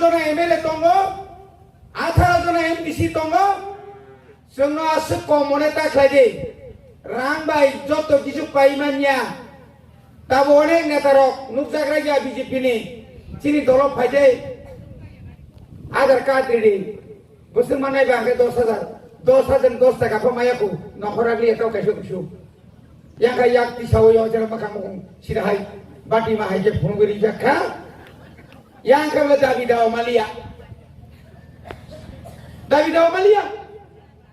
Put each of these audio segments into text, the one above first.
জন MLA দङ 18 জন MPC দङ जोंनो आसो कमने ताख्लायदे रां बाय जत किछु पाइमानिया दाबो अनेक नेतारक नुकजाग्रा गया बीजेपी नि चिनि दल फायदे आधार कार्ड रेडी बोसोर मानाय बांगे 10,000 10 टाका फमायाखौ नखराग्लि एताव कायसो कुसु याखा याक तिसाव यो जरा मखाम सिराहाय बाटी माहाय जे फुंगरि जाखा Yakha दाबिदाव Mallya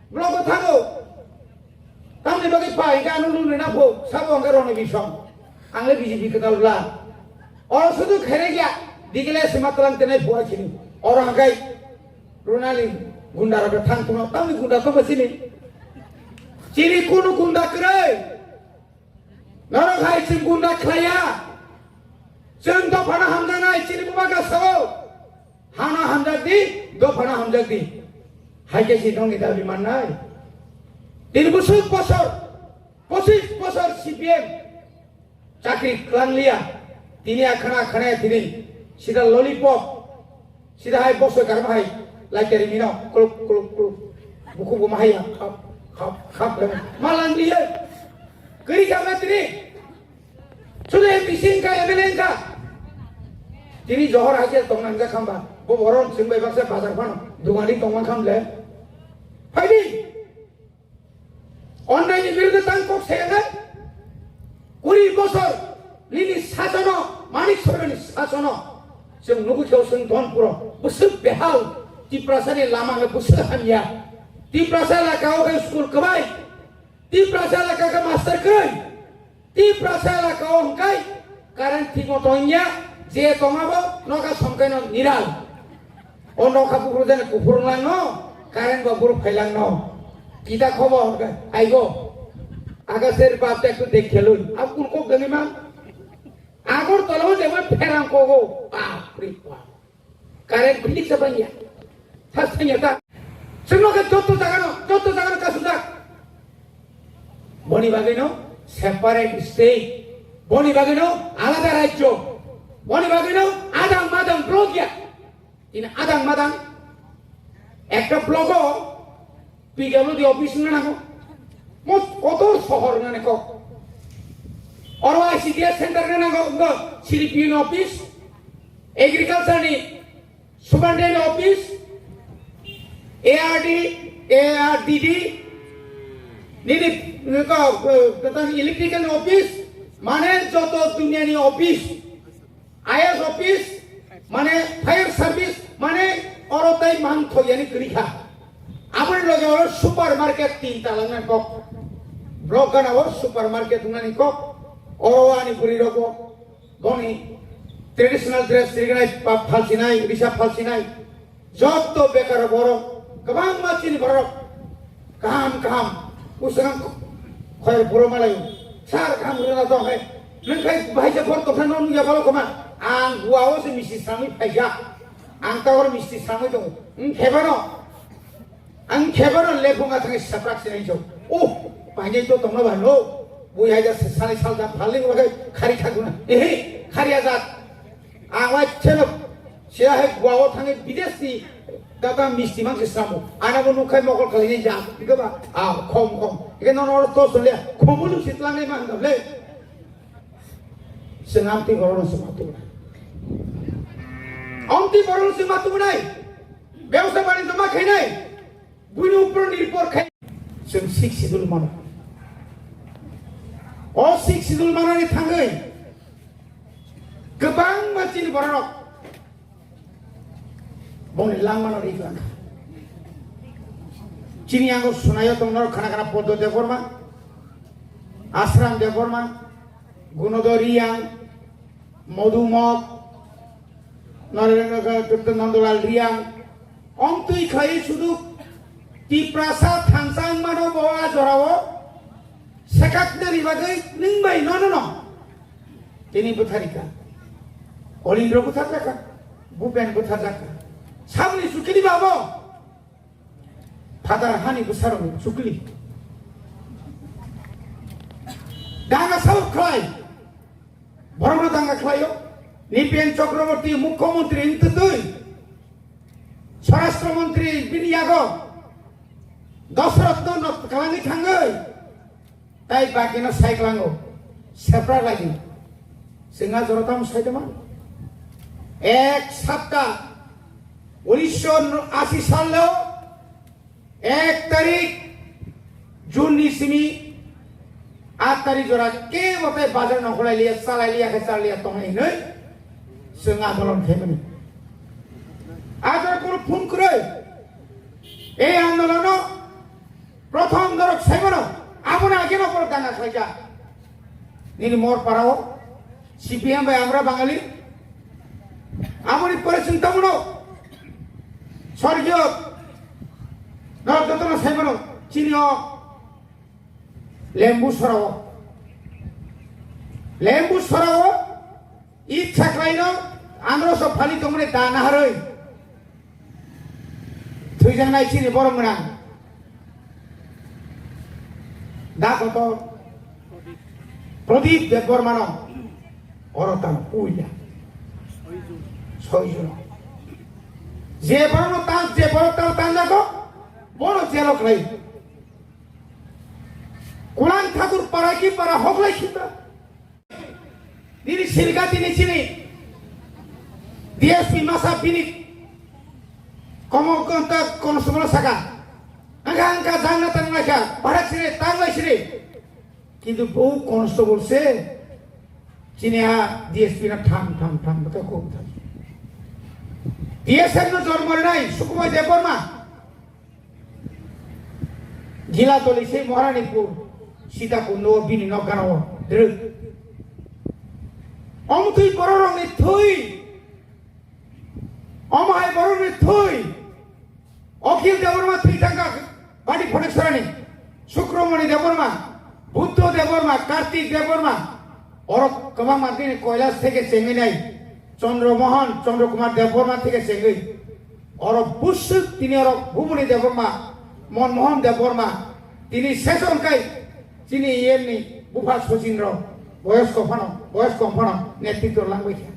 Blog tahu, kami bagi pai kan ulu napo, sabu angker orang bisong, angler biji kita ulah. Orang sudu kerja, dikira sematalan tenai buat sini. Orang angkai, runalin gundar ada tangtung, kami gundar tu sini. Ciri kuno gundar kerai, orang hai sim gundar kaya. Contoh pada hamdan ai ciri bubaga sawo, hana hamdan di, do pada hamdan di. Hai kasi dong kita di mana? 3 বছর 25 বছর CPM চাকরি clan লিয়া তিনি আখানা তিনি সিধা lollipop সিধা high বসে কার ভাই লাইটারি মিনা ক্লুপ বুকু মাহাইয়া খাপ মালান লিয়ে করি কামে তিনি শুধু এমপিসি কা এমএলএ কা তিনি জহর হাইছে তংনাঙ্গা খাম্বা বরন সিংবাই বাসে বাজার ফানো দুগানি তংমান খামলে ফাইদি অন্যায়ের বিরুদ্ধে তাঙ্কক সেনা 20 বছর লিনি শাসন মানিক সরকারি শাসন जों नुबुथियाव जों धनपुराव बोसोर बेहाल तिप्रासानि लामाङा बोसोर हानिया तिप्रासा एलाकायाव स्कुल कबाय तिप्रासा एलाकाखौ मास्टार करै तिप्रासा एलाकायाव हंकाय कारेन्ट ठीक मतनिया जे दङाबो नका समकायनो निराल अ नका बुरु देन कुफुरलांनो कारेन्ट बा बुरु फाइलांनो किता खबर आइगो आकाशेर बाप एकटु देखेलुन अब कुनको गनिमा আগর তলাও যেমন ফেরাম কোগো বাপরে বাপ কারেন্ট ফিনিক সাবাইয়া থাসিয়া তা সঙ্গে যত জায়গানো কাসুদা বনি বাগেনো সেপারেট স্টেট বনি বাগেনো আলাদা রাজ্য বনি বাগেনো আদাং মাদাং ব্লকিয়া ইন আদাং মাদাং একটা ব্লক পিডব্লিউডি অফিস না মোট কত শহর মানে কক और वहाँ सीडीएस सेंटर के ना गो सीडीपीएन ऑफिस एग्रीकल्चर नी सुपरडेंट ऑफिस एआरडीडी नीति का कतन इलेक्ट्रिकल ऑफिस माने जो तो दुनिया नी ऑफिस आईएएस ऑफिस माने फायर सर्विस माने और ताई मांग थो यानी क्रिया अपन लोग और सुपरमार्केट 3 तालंगन को ब्लॉक का ना वो सुपरमार्केट उन्हें को Orowani Puriroko, Goni, traditional dress, Falsinai, Risha Falsinai, Jotto Bekar Boro, Kabam Machin Boro, Kam, Usam, Hoy Buromalayo, Sar Kam Renato, Linkai Baja Porto Fanon Yabalokoma, and Guaos and Mrs. Sami Paja, and Tower Mrs. Samito, and Kevano Lepunga Sapraxination. Oh, Paneto Tomova, no. बुई आजा साले साल दा falling लगे खारी खागुना एहे खारिया जात आवा चलो सिया है गुआव थांगे विदेशी दादा मिस्टी मांग सामो आना बनु खाय मगल खालिनि जा बिगबा आ खम इके ननर तो सले खमुलु सितलांगे मांगले सनामति गरन समातु अंति गरन समातु नाय व्यवसाय बाणिज्य मा खायनाय बुइनि उपर निर्भर खाय जों सिक्सिदुल मानो Osik sidul mana ni tanggai, kebang macam ni borok, boleh lang mana ni iklan. Cini yang aku sunaya tongnar kana podo dekorma, asram dekorma, gunodoriang, modumok, narendra kita nandolal riang, tu ikhai sudu tiprasa thangsang mana bawa jorawo. Sekat dari bagai ningbai no ini Butharika Olindro Butharika Bupen Butharika Sabni Sukili Babo Padar Hani Busaru Sukili Danga South Klai Borona Danga Klayo Nipian Chakraborty Mukhomontri Intutui স্বরাষ্ট্রমন্ত্রী বিনিয়োগ দশরত্ন কালাঙ্গি থাঙ্গै তাই বাকিनो सायख्लाङो सेफ्रा लागि जोंहा जरताम सायदोंमोन एक सप्ताह 1980 सालाव 1 तारिख जुननि सिमी 8 तारिख जरा के मते बाजार नखलाय लिया सालाय लिया के चाल लिया तंगै नै जों आन्दोलन खायमोन आजार कोन फोन करे এই আন্দোলন প্রথম দরক সাইমনো আমরা কেন পর দাঙ্গা খাইকা নিনি মোর পারাও সিপিএম ভাই আমরা বাঙালি আমরি পরে চিন্তা মনো স্বর্গীয় নরযতন সাইমনো চিনিও লেম্বু সরাও ইচ্ছা খাইনো আমরা সব ফালি তোমরে দানা হারই থুইজাং নাই চিনি বড় মোনা দাকত প্রদীপ দেববর্মান অরতান উইলা 6 জন যে বড় তান যে বড় তান যাতো বড় জেলক লাই কোরআন ঠাকুর পাড়া কি পাড়া হগলাই খিতা দিনি সিরগা দিনি চিনি ডিএসপি মাসা বিনি কমকন্তা কোন সময় সাকা angka jangan tan mereka barak sini tanglai sini কিন্তু বহু কনস্টেবল সে চিনিয়া ডিএসপি না ঠাম তো খুব ডিএসএফ নো জন্ম নাই সুকুমার দেববর্মা জিলা তলি সেই মহারানীপুর সীতাকুণ্ড বিনি নগানো দ্রুত অমতুই বড় রঙে থুই অমায় বড় রঙে থুই অখিল দেববর্মা থুই টাকা বাড়ি ফটেশ্বরানী শুক্রমণি দেববর্মা বুদ্ধ দেববর্মা কার্তিক দেববর্মা ওর কমা মার্কিন কৈলাস থেকে চেঙ্গি নাই চন্দ্রমোহন চন্দ্রকুমার দেববর্মা থেকে চেঙ্গি ওর বুসুক তিনি ওর ভুবনী দেববর্মা মনমোহন দেববর্মা তিনি শেষ অঙ্কাই তিনি এমনি বুফা শচীন্দ্র বয়স্ক কম্পন নেতৃত্ব লাঙ্গুয়েছে